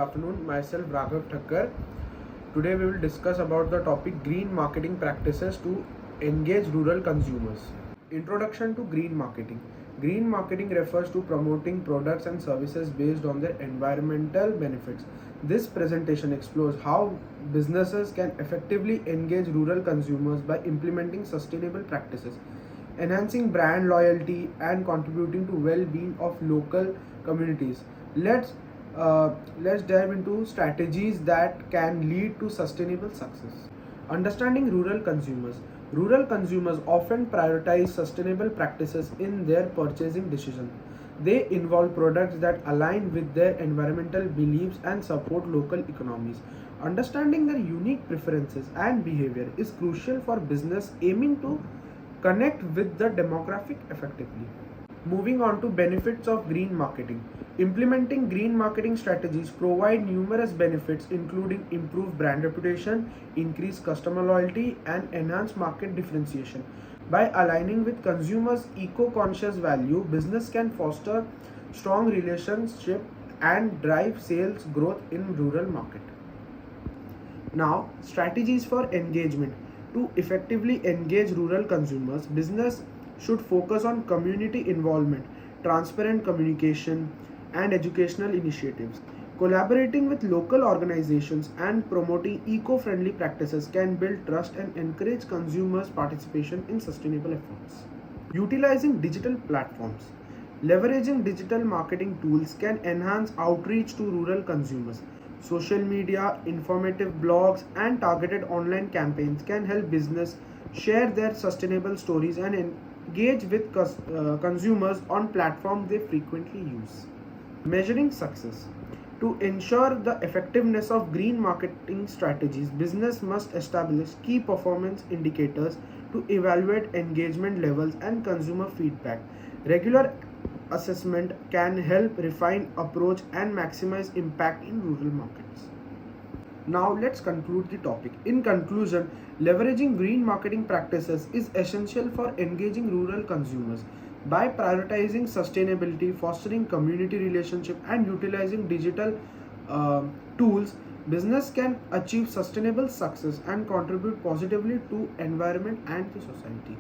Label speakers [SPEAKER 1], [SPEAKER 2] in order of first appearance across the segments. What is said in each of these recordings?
[SPEAKER 1] Afternoon, myself Raghav Thakkar. Today we will discuss about the topic green marketing practices to engage rural consumers. Introduction to green marketing. Green marketing refers to promoting products and services based on their environmental benefits. This presentation explores how businesses can effectively engage rural consumers by implementing sustainable practices, enhancing brand loyalty, and contributing to well-being of local communities. Let's dive into strategies that can lead to sustainable success. Understanding rural consumers. Rural consumers often prioritize sustainable practices in their purchasing decisions. They involve products that align with their environmental beliefs and support local economies. Understanding their unique preferences and behavior is crucial for business aiming to connect with the demographic effectively. Moving on to benefits of green marketing. Implementing green marketing strategies provide numerous benefits including improved brand reputation, increased customer loyalty, and enhanced market differentiation. By aligning with consumers' eco-conscious value, business can foster strong relationship and drive sales growth in rural market. Now, strategies for engagement. To effectively engage rural consumers, business should focus on community involvement, transparent communication, and educational initiatives. Collaborating with local organizations and promoting eco-friendly practices can build trust and encourage consumers' participation in sustainable efforts. Utilizing digital platforms. Leveraging digital marketing tools can enhance outreach to rural consumers. Social media, informative blogs, and targeted online campaigns can help business share their sustainable stories and engage with consumers on platforms they frequently use. Measuring success. To ensure the effectiveness of green marketing strategies, business must establish key performance indicators to evaluate engagement levels and consumer feedback. Regular assessment can help refine approach and maximize impact in rural markets. Now let's conclude the topic. In conclusion, leveraging green marketing practices is essential for engaging rural consumers. By prioritizing sustainability, fostering community relationship, and utilizing digital tools, business can achieve sustainable success and contribute positively to environment and to society.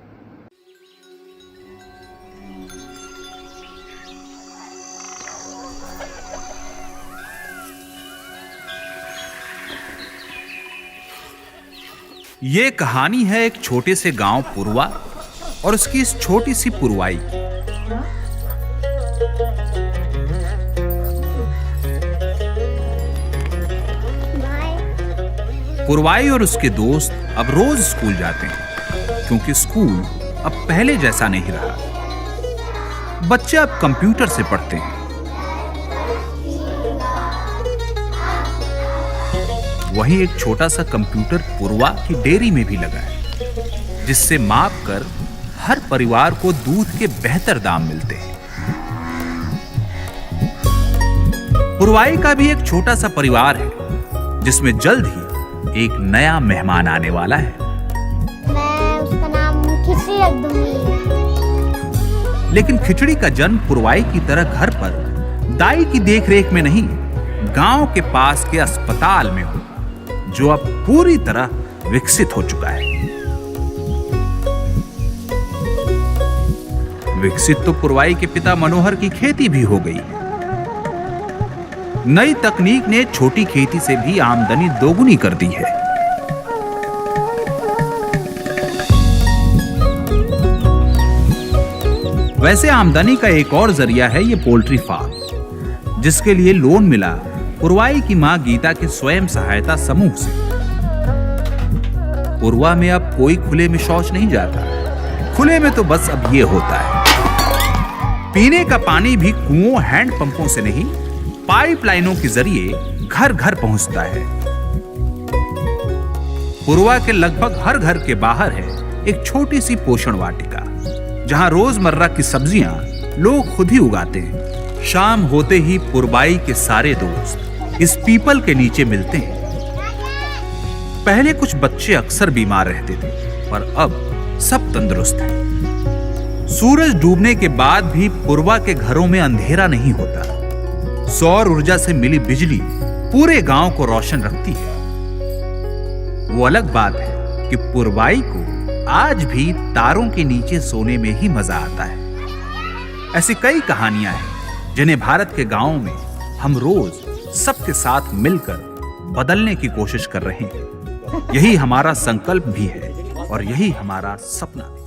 [SPEAKER 2] ये कहानी है एक छोटे से गांव पुरवा और उसकी इस छोटी सी पुरवाई। पुरवाई और उसके दोस्त अब रोज स्कूल जाते हैं क्योंकि स्कूल अब पहले जैसा नहीं रहा। बच्चे अब कंप्यूटर से पढ़ते हैं। वहीं एक छोटा सा कंप्यूटर पुरवा की डेयरी में भी लगा है, जिससे माप कर हर परिवार को दूध के बेहतर दाम मिलते हैं। पुरवाई का भी एक छोटा सा परिवार है, जिसमें जल्द ही एक नया मेहमान आने वाला है।
[SPEAKER 3] मैं उसका नाम खिचड़ी रख दूंगी।
[SPEAKER 2] लेकिन खिचड़ी का जन्म पुरवाई की तरह घर पर दाई की देखरेख में नहीं, गांव के पास के अस्पताल में हो, जो अब पूरी तरह विकसित हो चुका है। विकसित तो पुरवाई के पिता मनोहर की खेती भी हो गई है। नई तकनीक ने छोटी खेती से भी आमदनी दोगुनी कर दी है। वैसे आमदनी का एक और जरिया है ये पोल्ट्री फार्म, जिसके लिए लोन मिला पुरवाई की मां गीता के स्वयं सहायता समूह से। पुरवा में अब कोई खुले में शौच नहीं जाता। खुले में तो बस अब ये होता है, पीने का पानी भी कुओं हैंड पंपों से नहीं, पाइपलाइनों के जरिए घर घर पहुंचता है। पुरवा के लगभग हर घर के बाहर है एक छोटी सी पोषण वाटिका, जहां रोजमर्रा की सब्जियां लोग खुद ही उगाते हैं। शाम होते ही पुरवाई के सारे दोस्त इस पीपल के नीचे मिलते हैं। पहले कुछ बच्चे अक्सर बीमार रहते थे, पर अब सब तंदुरुस्त हैं। सूरज डूबने के बाद भी पुरवा के घरों में अंधेरा नहीं होता। सौर ऊर्जा से मिली बिजली पूरे गांव को रोशन रखती है। वो अलग बात है कि पुरबाई को आज भी तारों के नीचे सोने में ही मजा आता है। ऐसी कई कहानियां हैं जिन्हें भारत के गांवों में हम रोज सबके साथ मिलकर बदलने की कोशिश कर रहे हैं। यही हमारा संकल्प भी है और यही हमारा सपना भी।